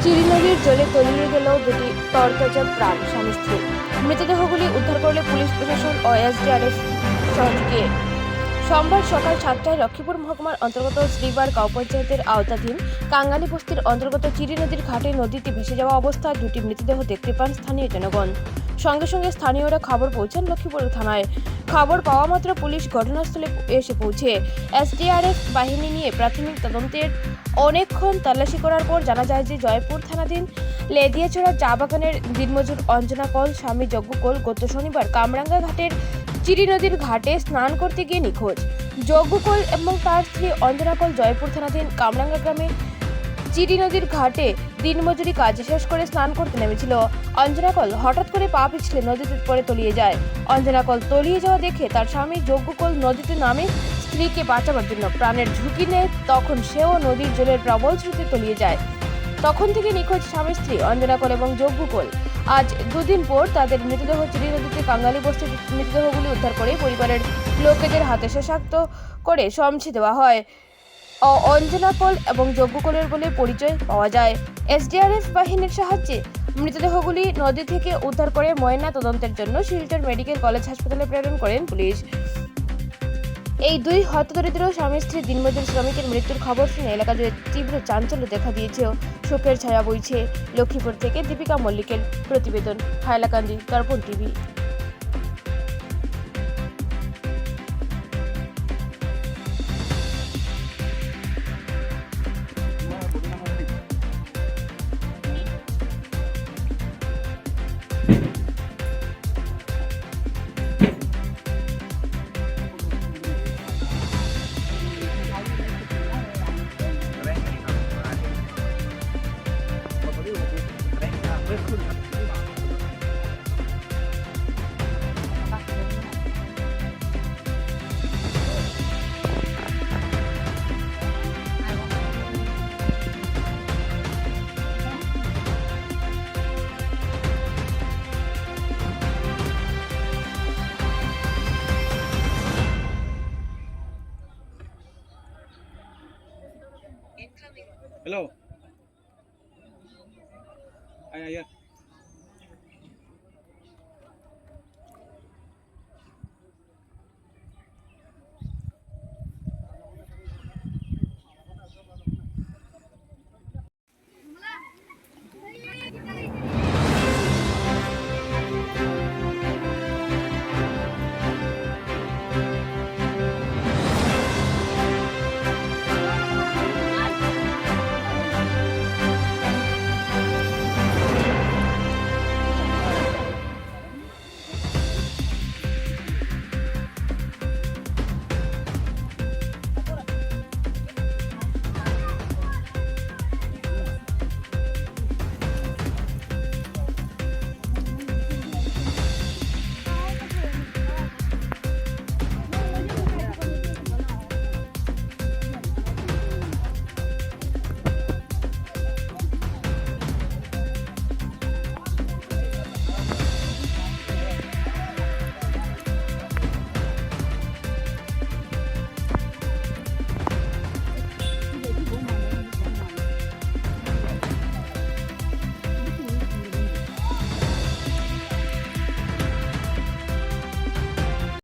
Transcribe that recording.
চিরি নদীর জলে তলিয়ে গেল দুটি তরতাজা প্রাণ স্বামী স্ত্রী। মৃতদেহগুলি উদ্ধার করলে পুলিশ প্রশাসন ও এসডিআরএফ সহযোগে। সোমবার সকাল 7টায় লক্ষ্মীপুর মহকুমার অন্তর্গত শ্রীবার গাঁও পঞ্চায়েতের আওতাধীন কাঙ্গালি বস্তির অন্তর্গত চিরি নদীর ঘাটে নদীতে ভেসে যাওয়া অবস্থায় দুটি মৃতদেহ দেখতে পান স্থানীয় জনগণ। সঙ্গে সঙ্গে স্থানীয়রা খবর পৌঁছান লক্ষ্মীপুর থানায়। খবর পাওয়া মাত্র পুলিশ ঘটনাস্থলে এসে পৌঁছে এসডিআরএফ বাহিনী নিয়ে প্রাথমিক তদন্তের অনেকক্ষণ তল্লাশি করার পর জানা যায় যে জয়পুর থানাধীন লেদিয়াছড়া চা বাগানের দিনমজুর অঞ্জনা কল স্বামী যজ্ঞ কল গত শনিবার কামরাঙ্গা ঘাটের চিরি নদীর ঘাটে স্নান করতে গিয়ে নিখোঁজ। যজ্ঞ কল এবং তার স্ত্রী অঞ্জনা কল জয়পুর থানাধীন কামরাঙ্গা গ্রামে চিরি নদীর ঘাটে দিনমজুরি কাজ শেষ করে স্নান করতে নেমেছিল। অঞ্জনা কল হঠাৎ করে পা পিছলে নদীতে পড়ে তলিয়ে যায়। অঞ্জনা কল তলিয়ে যাওয়া দেখে তার স্বামী যজ্ঞ কল নদীতে নামে স্ত্রীকে বাঁচাবার জন্য প্রাণের ঝুঁকি নেয়। তখন সেও নদীর জলের প্রবল স্রোতে তলিয়ে যায়। তখন থেকে নিখোঁজ স্বামী স্ত্রী অঞ্জনা কল এবং যজ্ঞ কল। আজ দুদিন পর তাদের মৃতদেহ চিরি নদীতে কাঙ্গালি বস্তির মৃতদেহগুলি উদ্ধার করে পরিবারের লোকেদের হাতে শোষাক্ত করে সমছে দেওয়া হয়। অঞ্জনা কল এবং যজ্ঞ কলের বলে পরিচয় পাওয়া যায়। এসডিআরএফ বাহিনীর সাহায্যে মৃতদেহগুলি নদী থেকে উদ্ধার করে ময়না তদন্তের জন্য শিলচর মেডিকেল কলেজ হাসপাতালে প্রেরণ করেন পুলিশ। এই দুই হতদরিদ্র স্বামী স্ত্রী দিনমজুর শ্রমিকের মৃত্যুর খবর শুনে এলাকা জুড়ে তীব্র চাঞ্চল্য দেখা দিয়েছে। শোকের ছায়া বইছে। লক্ষ্মীপুর থেকে দীপিকা মল্লিকের প্রতিবেদন, হাইলাকান্দি, দর্পণ টিভি। Hello. Ayan.